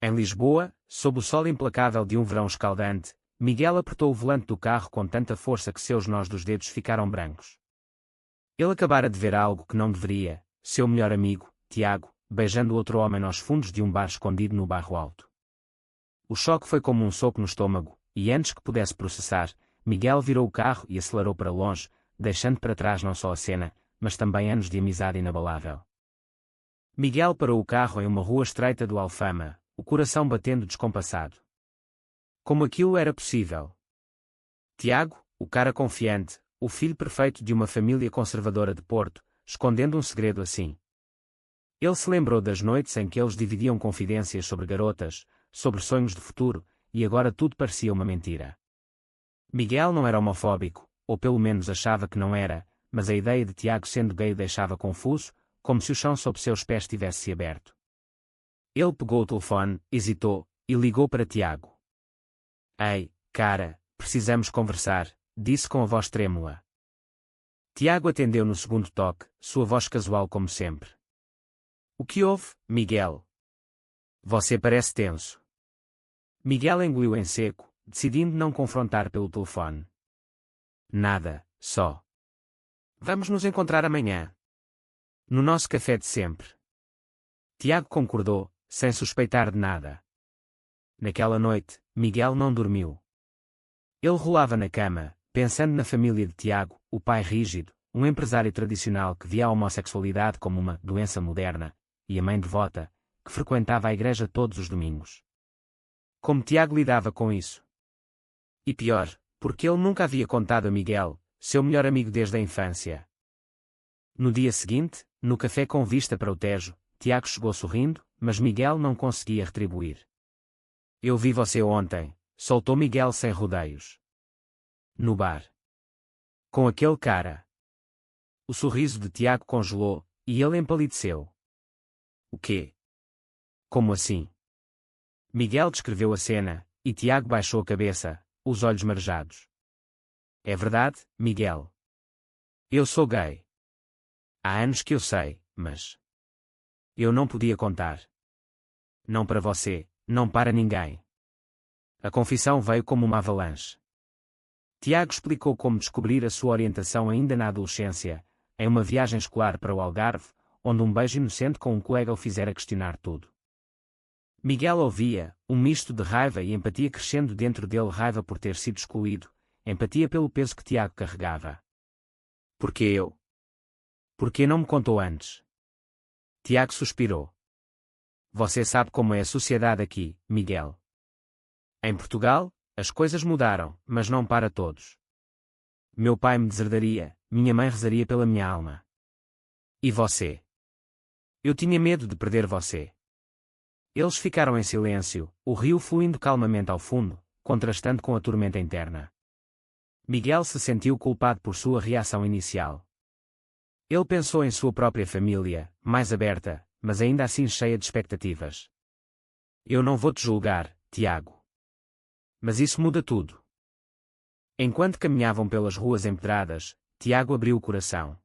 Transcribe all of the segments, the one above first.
Em Lisboa, sob o sol implacável de um verão escaldante, Miguel apertou o volante do carro com tanta força que seus nós dos dedos ficaram brancos. Ele acabara de ver algo que não deveria: seu melhor amigo, Tiago, beijando outro homem aos fundos de um bar escondido no bairro Alto. O choque foi como um soco no estômago, e antes que pudesse processar, Miguel virou o carro e acelerou para longe, deixando para trás não só a cena, mas também anos de amizade inabalável. Miguel parou o carro em uma rua estreita do Alfama, o coração batendo descompassado. Como aquilo era possível? Tiago, o cara confiante, o filho perfeito de uma família conservadora de Porto, escondendo um segredo assim. Ele se lembrou das noites em que eles dividiam confidências sobre garotas, sobre sonhos de futuro, e agora tudo parecia uma mentira. Miguel não era homofóbico, ou pelo menos achava que não era, mas a ideia de Tiago sendo gay o deixava confuso, como se o chão sob seus pés tivesse-se aberto. Ele pegou o telefone, hesitou, e ligou para Tiago. Ei, cara, precisamos conversar, disse com a voz trêmula. Tiago atendeu no segundo toque, sua voz casual como sempre. O que houve, Miguel? Você parece tenso. Miguel engoliu em seco, decidindo não confrontar pelo telefone. Nada, só. Vamos nos encontrar amanhã. No nosso café de sempre. Tiago concordou, sem suspeitar de nada. Naquela noite, Miguel não dormiu. Ele rolava na cama, pensando na família de Tiago, o pai rígido, um empresário tradicional que via a homossexualidade como uma doença moderna, e a mãe devota, que frequentava a igreja todos os domingos. Como Tiago lidava com isso? E pior, porque ele nunca havia contado a Miguel, seu melhor amigo desde a infância. No dia seguinte, no café com vista para o Tejo, Tiago chegou sorrindo, mas Miguel não conseguia retribuir. Eu vi você ontem, soltou Miguel sem rodeios. No bar. Com aquele cara. O sorriso de Tiago congelou, e ele empalideceu. O quê? Como assim? Miguel descreveu a cena, e Tiago baixou a cabeça, os olhos marejados. É verdade, Miguel. Eu sou gay. Há anos que eu sei, mas... eu não podia contar. Não para você, não para ninguém. A confissão veio como uma avalanche. Tiago explicou como descobrir a sua orientação ainda na adolescência, em uma viagem escolar para o Algarve, onde um beijo inocente com um colega o fizera questionar tudo. Miguel ouvia, um misto de raiva e empatia crescendo dentro dele, raiva por ter sido excluído, empatia pelo peso que Tiago carregava. Por que eu? Por que não me contou antes? Tiago suspirou. Você sabe como é a sociedade aqui, Miguel. Em Portugal, as coisas mudaram, mas não para todos. Meu pai me deserdaria, minha mãe rezaria pela minha alma. E você? Eu tinha medo de perder você. Eles ficaram em silêncio, o rio fluindo calmamente ao fundo, contrastando com a tormenta interna. Miguel se sentiu culpado por sua reação inicial. Ele pensou em sua própria família, mais aberta, mas ainda assim cheia de expectativas. Eu não vou te julgar, Tiago. Mas isso muda tudo. Enquanto caminhavam pelas ruas empedradas, Tiago abriu o coração.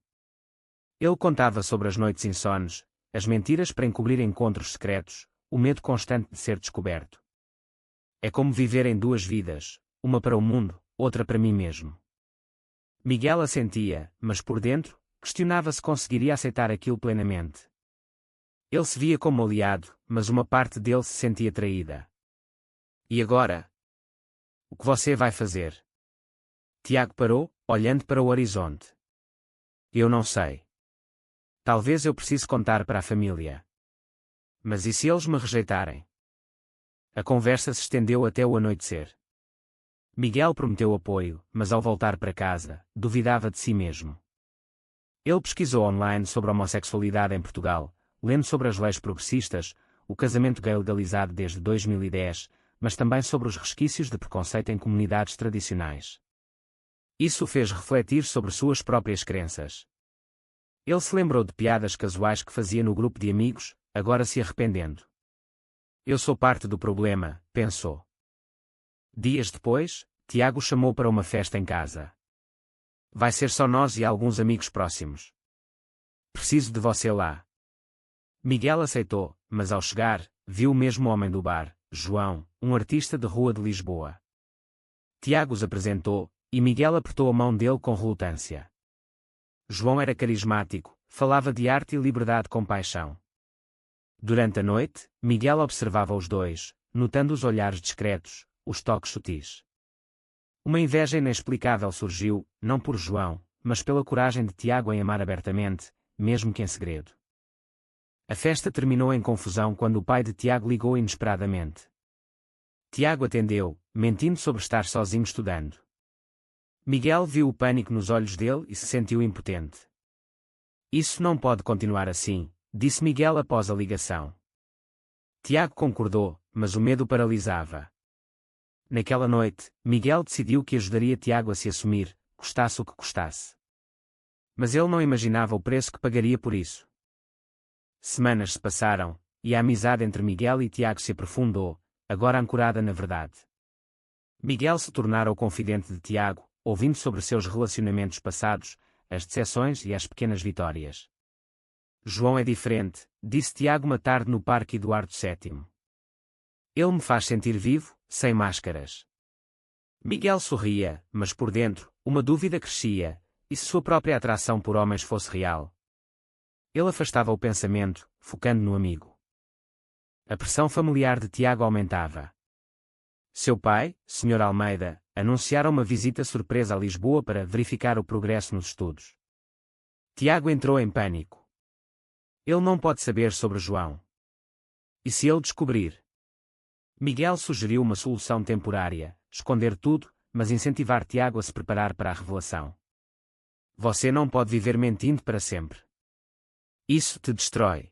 Ele contava sobre as noites insones, as mentiras para encobrir encontros secretos, o medo constante de ser descoberto. É como viver em duas vidas, uma para o mundo, outra para mim mesmo. Miguel assentia, mas por dentro, questionava se conseguiria aceitar aquilo plenamente. Ele se via como aliado, mas uma parte dele se sentia traída. E agora? O que você vai fazer? Tiago parou, olhando para o horizonte. Eu não sei. Talvez eu precise contar para a família. Mas e se eles me rejeitarem? A conversa se estendeu até o anoitecer. Miguel prometeu apoio, mas ao voltar para casa, duvidava de si mesmo. Ele pesquisou online sobre a homossexualidade em Portugal, lendo sobre as leis progressistas, o casamento gay legalizado desde 2010, mas também sobre os resquícios de preconceito em comunidades tradicionais. Isso o fez refletir sobre suas próprias crenças. Ele se lembrou de piadas casuais que fazia no grupo de amigos, agora se arrependendo. Eu sou parte do problema, pensou. Dias depois, Tiago chamou para uma festa em casa. Vai ser só nós e alguns amigos próximos. Preciso de você lá. Miguel aceitou, mas ao chegar, viu o mesmo homem do bar, João, um artista de rua de Lisboa. Tiago os apresentou, e Miguel apertou a mão dele com relutância. João era carismático, falava de arte e liberdade com paixão. Durante a noite, Miguel observava os dois, notando os olhares discretos, os toques sutis. Uma inveja inexplicável surgiu, não por João, mas pela coragem de Tiago em amar abertamente, mesmo que em segredo. A festa terminou em confusão quando o pai de Tiago ligou inesperadamente. Tiago atendeu, mentindo sobre estar sozinho estudando. Miguel viu o pânico nos olhos dele e se sentiu impotente. Isso não pode continuar assim, disse Miguel após a ligação. Tiago concordou, mas o medo paralisava. Naquela noite, Miguel decidiu que ajudaria Tiago a se assumir, custasse o que custasse. Mas ele não imaginava o preço que pagaria por isso. Semanas se passaram, e a amizade entre Miguel e Tiago se aprofundou, agora ancorada na verdade. Miguel se tornara o confidente de Tiago, ouvindo sobre seus relacionamentos passados, as decepções e as pequenas vitórias. João é diferente, disse Tiago uma tarde no Parque Eduardo VII. Ele me faz sentir vivo, sem máscaras. Miguel sorria, mas por dentro, uma dúvida crescia, e se sua própria atração por homens fosse real? Ele afastava o pensamento, focando no amigo. A pressão familiar de Tiago aumentava. Seu pai, Sr. Almeida, anunciara uma visita surpresa a Lisboa para verificar o progresso nos estudos. Tiago entrou em pânico. Ele não pode saber sobre João. E se ele descobrir? Miguel sugeriu uma solução temporária, esconder tudo, mas incentivar Tiago a se preparar para a revelação. Você não pode viver mentindo para sempre. Isso te destrói.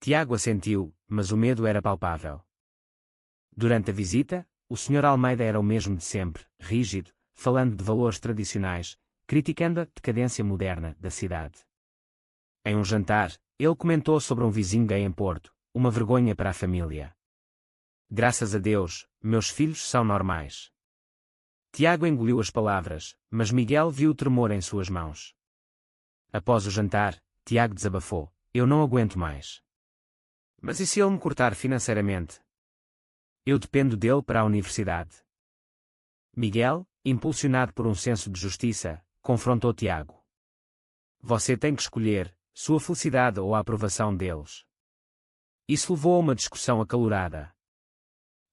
Tiago assentiu, mas o medo era palpável. Durante a visita, o Sr. Almeida era o mesmo de sempre, rígido, falando de valores tradicionais, criticando a decadência moderna da cidade. Em um jantar, ele comentou sobre um vizinho gay em Porto, uma vergonha para a família. Graças a Deus, meus filhos são normais. Tiago engoliu as palavras, mas Miguel viu o tremor em suas mãos. Após o jantar, Tiago desabafou: eu não aguento mais. Mas e se ele me cortar financeiramente? Eu dependo dele para a universidade. Miguel, impulsionado por um senso de justiça, confrontou Tiago. Você tem que escolher, sua felicidade ou a aprovação deles. Isso levou a uma discussão acalorada.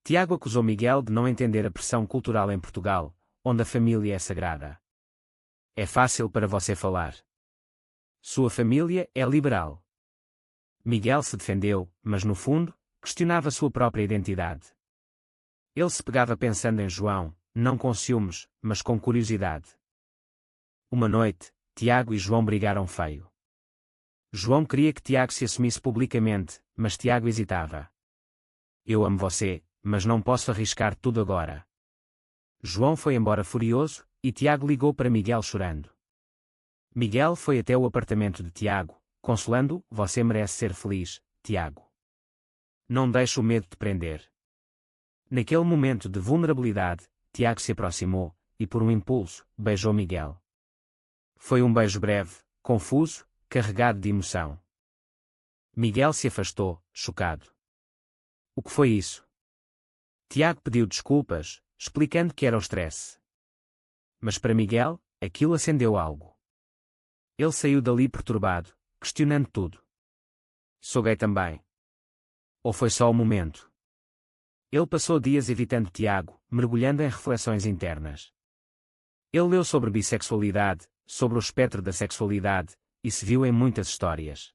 Tiago acusou Miguel de não entender a pressão cultural em Portugal, onde a família é sagrada. É fácil para você falar. Sua família é liberal. Miguel se defendeu, mas no fundo, questionava sua própria identidade. Ele se pegava pensando em João, não com ciúmes, mas com curiosidade. Uma noite, Tiago e João brigaram feio. João queria que Tiago se assumisse publicamente, mas Tiago hesitava. Eu amo você, mas não posso arriscar tudo agora. João foi embora furioso, e Tiago ligou para Miguel chorando. Miguel foi até o apartamento de Tiago, consolando-o: você merece ser feliz, Tiago. Não deixe o medo te prender. Naquele momento de vulnerabilidade, Tiago se aproximou, e por um impulso, beijou Miguel. Foi um beijo breve, confuso, carregado de emoção. Miguel se afastou, chocado. O que foi isso? Tiago pediu desculpas, explicando que era o stress. Mas para Miguel, aquilo acendeu algo. Ele saiu dali perturbado, questionando tudo. Sou gay também. Ou foi só o momento? Ele passou dias evitando Tiago, mergulhando em reflexões internas. Ele leu sobre bissexualidade, sobre o espectro da sexualidade, e se viu em muitas histórias.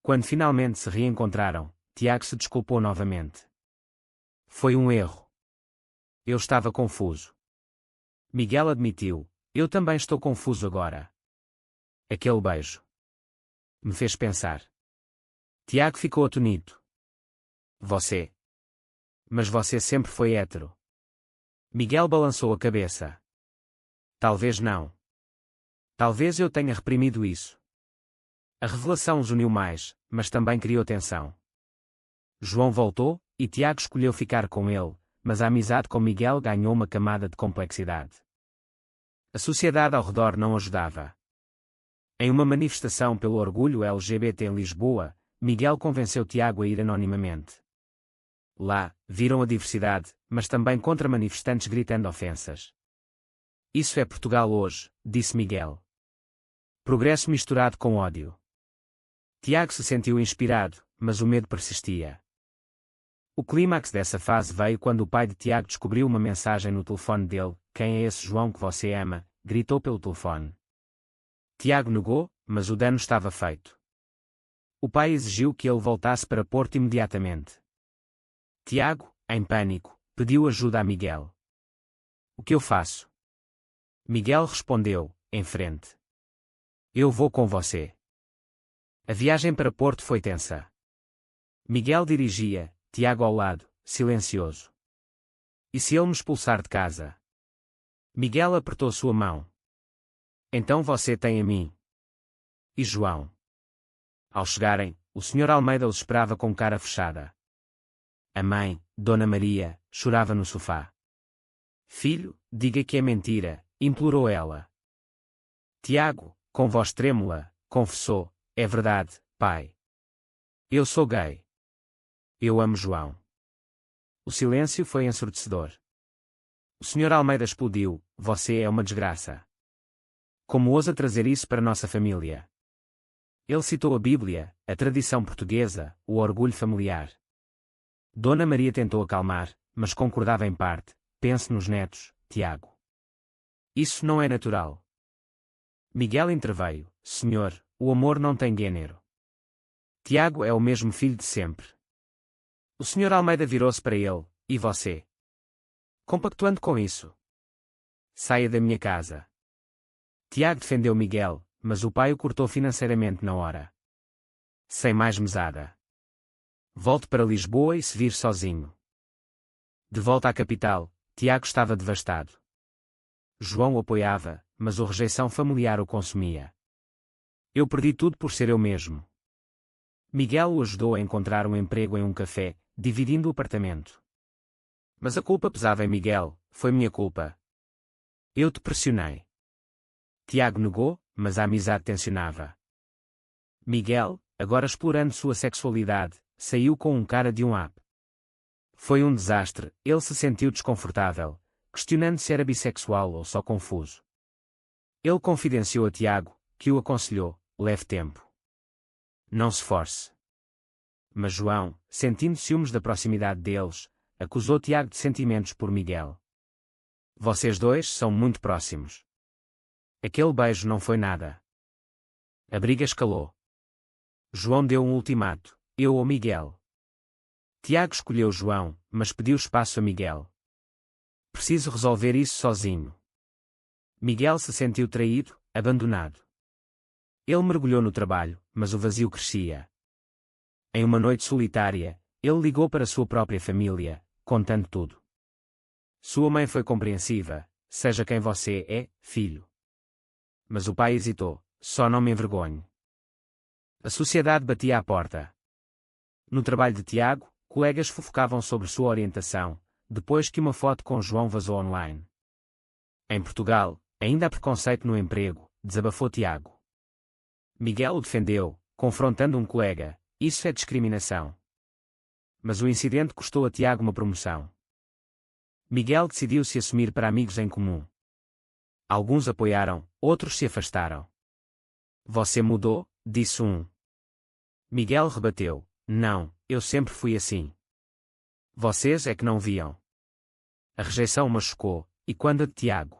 Quando finalmente se reencontraram, Tiago se desculpou novamente. Foi um erro. Eu estava confuso. Miguel admitiu: eu também estou confuso agora. Aquele beijo me fez pensar. Tiago ficou atónito. Você? Mas você sempre foi hétero. Miguel balançou a cabeça. Talvez não. Talvez eu tenha reprimido isso. A revelação os uniu mais, mas também criou tensão. João voltou, e Tiago escolheu ficar com ele, mas a amizade com Miguel ganhou uma camada de complexidade. A sociedade ao redor não ajudava. Em uma manifestação pelo orgulho LGBT em Lisboa, Miguel convenceu Tiago a ir anonimamente. Lá, viram a diversidade, mas também contra manifestantes gritando ofensas. Isso é Portugal hoje, disse Miguel. Progresso misturado com ódio. Tiago se sentiu inspirado, mas o medo persistia. O clímax dessa fase veio quando o pai de Tiago descobriu uma mensagem no telefone dele: "Quem é esse João que você ama?", gritou pelo telefone. Tiago negou, mas o dano estava feito. O pai exigiu que ele voltasse para Porto imediatamente. Tiago, em pânico, pediu ajuda a Miguel. "O que eu faço?" Miguel respondeu, em frente. "Eu vou com você." A viagem para Porto foi tensa. Miguel dirigia, Tiago ao lado, silencioso. "E se ele me expulsar de casa?" Miguel apertou sua mão. "Então você tem a mim." "E João?" Ao chegarem, o Sr. Almeida os esperava com cara fechada. A mãe, Dona Maria, chorava no sofá. "Filho, diga que é mentira", implorou ela. Tiago, com voz trêmula, confessou: "É verdade, pai. Eu sou gay. Eu amo João." O silêncio foi ensurdecedor. O Sr. Almeida explodiu: "Você é uma desgraça. Como ousa trazer isso para nossa família?" Ele citou a Bíblia, a tradição portuguesa, o orgulho familiar. Dona Maria tentou acalmar, mas concordava em parte: "Pense nos netos, Tiago. Isso não é natural." Miguel interveio: "Senhor, o amor não tem gênero. Tiago é o mesmo filho de sempre." O Sr. Almeida virou-se para ele: "E você? Compactuando com isso? Saia da minha casa." Tiago defendeu Miguel, mas o pai o cortou financeiramente na hora. "Sem mais mesada. Volte para Lisboa e se vire sozinho." De volta à capital, Tiago estava devastado. João o apoiava, mas a rejeição familiar o consumia. "Eu perdi tudo por ser eu mesmo." Miguel o ajudou a encontrar um emprego em um café, dividindo o apartamento. Mas a culpa pesava em Miguel: "Foi minha culpa. Eu te pressionei." Tiago negou, mas a amizade tensionava. Miguel, agora explorando sua sexualidade, saiu com um cara de um app. Foi um desastre, ele se sentiu desconfortável, questionando se era bissexual ou só confuso. Ele confidenciou a Tiago, que o aconselhou: "Leve tempo. Não se force." Mas João, sentindo ciúmes da proximidade deles, acusou Tiago de sentimentos por Miguel. "Vocês dois são muito próximos. Aquele beijo não foi nada." A briga escalou. João deu um ultimato: "Eu ou Miguel." Tiago escolheu João, mas pediu espaço a Miguel. "Preciso resolver isso sozinho." Miguel se sentiu traído, abandonado. Ele mergulhou no trabalho, mas o vazio crescia. Em uma noite solitária, ele ligou para sua própria família, contando tudo. Sua mãe foi compreensiva: "Seja quem você é, filho." Mas o pai hesitou: "Só não me envergonhe." A sociedade batia à porta. No trabalho de Tiago, colegas fofocavam sobre sua orientação, depois que uma foto com João vazou online. Em Portugal, ainda há preconceito no emprego, desabafou Tiago. Miguel o defendeu, confrontando um colega: "Isso é discriminação." Mas o incidente custou a Tiago uma promoção. Miguel decidiu se assumir para amigos em comum. Alguns apoiaram, outros se afastaram. "Você mudou", disse um. Miguel rebateu: "Não, eu sempre fui assim. Vocês é que não viam." A rejeição machucou, e quando a de Tiago?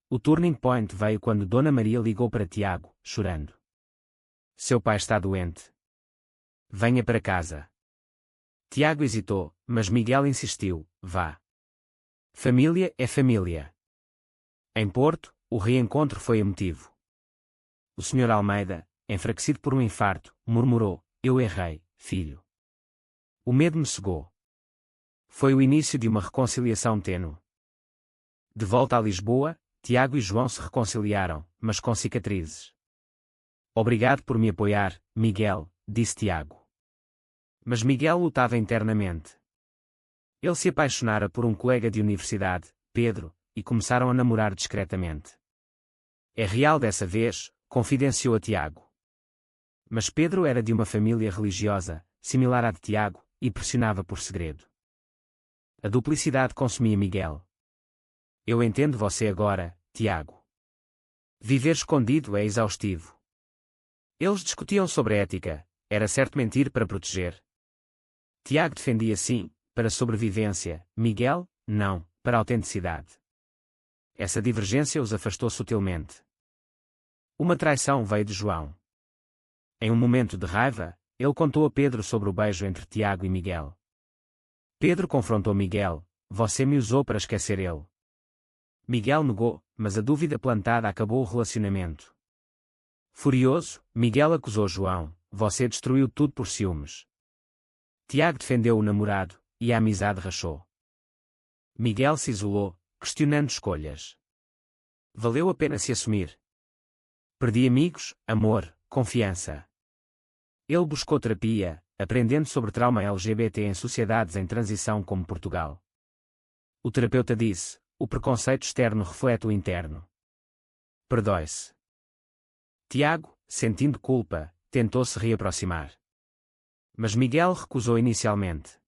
O turning point veio quando Dona Maria ligou para Tiago, chorando. "Seu pai está doente. Venha para casa." Tiago hesitou, mas Miguel insistiu: "Vá. Família é família." Em Porto, o reencontro foi emotivo. O Sr. Almeida, enfraquecido por um infarto, murmurou: "Eu errei, filho. O medo me cegou." Foi o início de uma reconciliação tênue. De volta a Lisboa, Tiago e João se reconciliaram, mas com cicatrizes. "Obrigado por me apoiar, Miguel", disse Tiago. Mas Miguel lutava internamente. Ele se apaixonara por um colega de universidade, Pedro, e começaram a namorar discretamente. "É real dessa vez", confidenciou a Tiago. Mas Pedro era de uma família religiosa, similar à de Tiago, e pressionava por segredo. A duplicidade consumia Miguel. Eu entendo você agora, Tiago. Viver escondido é exaustivo. Eles discutiam sobre ética, era certo mentir para proteger. Tiago defendia sim, para sobrevivência, Miguel, não, para autenticidade. Essa divergência os afastou sutilmente. Uma traição veio de João. Em um momento de raiva, ele contou a Pedro sobre o beijo entre Tiago e Miguel. Pedro confrontou Miguel: você me usou para esquecer ele. Miguel negou, mas a dúvida plantada acabou o relacionamento. Furioso, Miguel acusou João: você destruiu tudo por ciúmes. Tiago defendeu o namorado, e a amizade rachou. Miguel se isolou, questionando escolhas. Valeu a pena se assumir. Perdi amigos, amor, confiança. Ele buscou terapia, aprendendo sobre trauma LGBT em sociedades em transição como Portugal. O terapeuta disse: o preconceito externo reflete o interno. Perdoe-se. Tiago, sentindo culpa, tentou se reaproximar. Mas Miguel recusou inicialmente.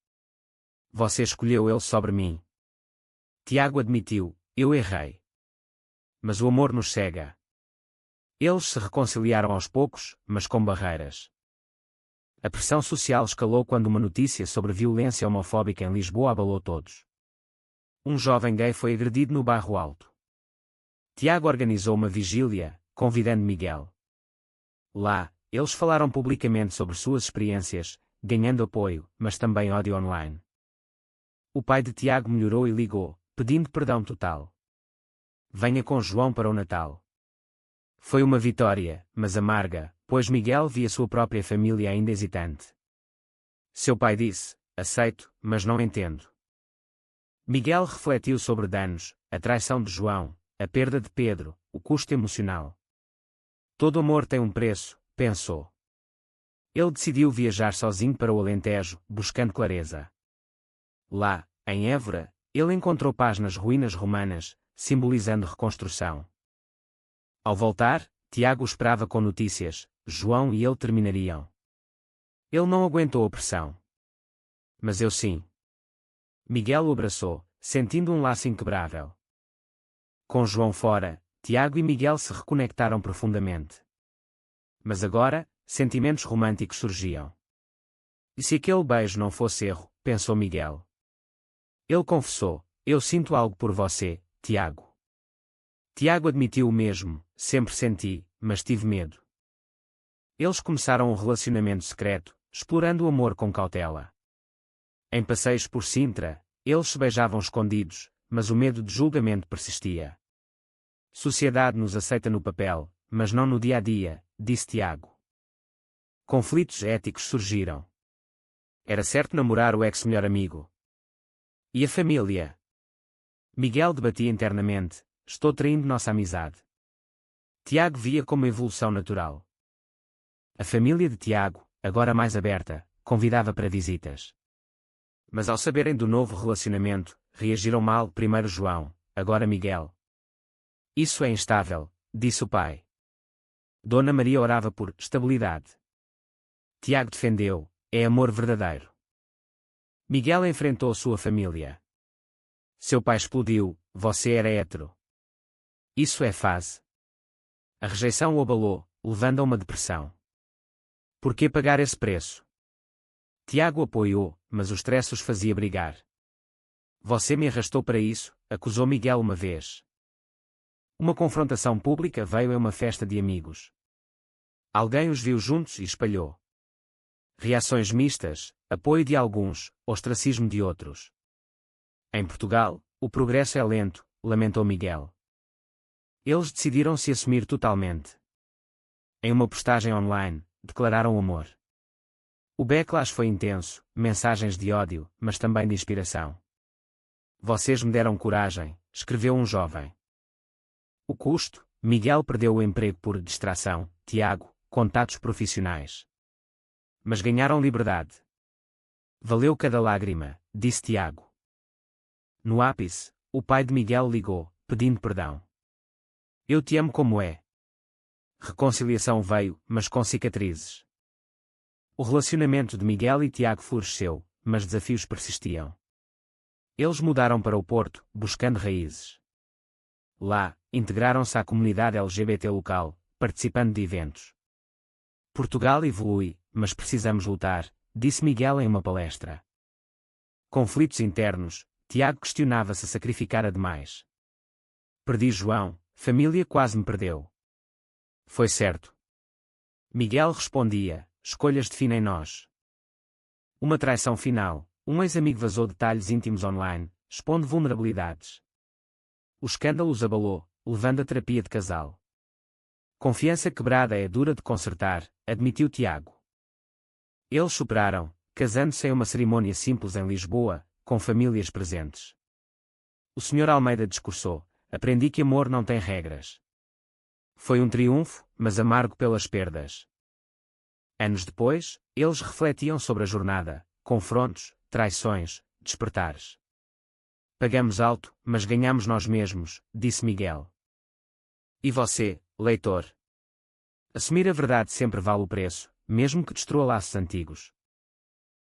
Você escolheu ele sobre mim. Tiago admitiu: eu errei. Mas o amor nos cega. Eles se reconciliaram aos poucos, mas com barreiras. A pressão social escalou quando uma notícia sobre violência homofóbica em Lisboa abalou todos. Um jovem gay foi agredido no Bairro Alto. Tiago organizou uma vigília, convidando Miguel. Lá, eles falaram publicamente sobre suas experiências, ganhando apoio, mas também ódio online. O pai de Tiago melhorou e ligou, pedindo perdão total. Venha com João para o Natal. Foi uma vitória, mas amarga, pois Miguel via sua própria família ainda hesitante. Seu pai disse: aceito, mas não entendo. Miguel refletiu sobre danos, a traição de João, a perda de Pedro, o custo emocional. Todo amor tem um preço, pensou. Ele decidiu viajar sozinho para o Alentejo, buscando clareza. Lá, em Évora, ele encontrou paz nas ruínas romanas, simbolizando reconstrução. Ao voltar, Tiago esperava com notícias: João e ele terminariam. Ele não aguentou a pressão. Mas eu sim. Miguel o abraçou, sentindo um laço inquebrável. Com João fora, Tiago e Miguel se reconectaram profundamente. Mas agora, sentimentos românticos surgiam. E se aquele beijo não fosse erro, pensou Miguel. Ele confessou: eu sinto algo por você, Tiago. Tiago admitiu o mesmo: sempre senti, mas tive medo. Eles começaram um relacionamento secreto, explorando o amor com cautela. Em passeios por Sintra, eles se beijavam escondidos, mas o medo de julgamento persistia. Sociedade nos aceita no papel, mas não no dia a dia, disse Tiago. Conflitos éticos surgiram. Era certo namorar o ex-melhor amigo? E a família? Miguel debatia internamente: estou traindo nossa amizade. Tiago via como evolução natural. A família de Tiago, agora mais aberta, convidava para visitas. Mas ao saberem do novo relacionamento, reagiram mal, primeiro João, agora Miguel. Isso é instável, disse o pai. Dona Maria orava por estabilidade. Tiago defendeu: é amor verdadeiro. Miguel enfrentou sua família. Seu pai explodiu: você era hétero. Isso é fase. A rejeição o abalou, levando a uma depressão. Por que pagar esse preço? Tiago apoiou, mas o stress os fazia brigar. Você me arrastou para isso, acusou Miguel uma vez. Uma confrontação pública veio a uma festa de amigos. Alguém os viu juntos e espalhou. Reações mistas, apoio de alguns, ostracismo de outros. Em Portugal, o progresso é lento, lamentou Miguel. Eles decidiram se assumir totalmente. Em uma postagem online, declararam amor. O backlash foi intenso, mensagens de ódio, mas também de inspiração. Vocês me deram coragem, escreveu um jovem. O custo: Miguel perdeu o emprego por distração, Tiago, contatos profissionais. Mas ganharam liberdade. Valeu cada lágrima, disse Tiago. No ápice, o pai de Miguel ligou, pedindo perdão. Eu te amo como é. Reconciliação veio, mas com cicatrizes. O relacionamento de Miguel e Tiago floresceu, mas desafios persistiam. Eles mudaram para o Porto, buscando raízes. Lá, integraram-se à comunidade LGBT local, participando de eventos. Portugal evolui, mas precisamos lutar, disse Miguel em uma palestra. Conflitos internos, Tiago questionava se sacrificara demais. Perdi João, família quase me perdeu. Foi certo. Miguel respondia, escolhas definem nós. Uma traição final, um ex-amigo vazou detalhes íntimos online, expondo vulnerabilidades. O escândalo os abalou, levando a terapia de casal. Confiança quebrada é dura de consertar, admitiu Tiago. Eles superaram, casando-se em uma cerimônia simples em Lisboa, com famílias presentes. O Sr. Almeida discursou, aprendi que amor não tem regras. Foi um triunfo, mas amargo pelas perdas. Anos depois, eles refletiam sobre a jornada, confrontos, traições, despertares. Pagamos alto, mas ganhamos nós mesmos, disse Miguel. E você, leitor? Assumir a verdade sempre vale o preço, mesmo que destrua laços antigos.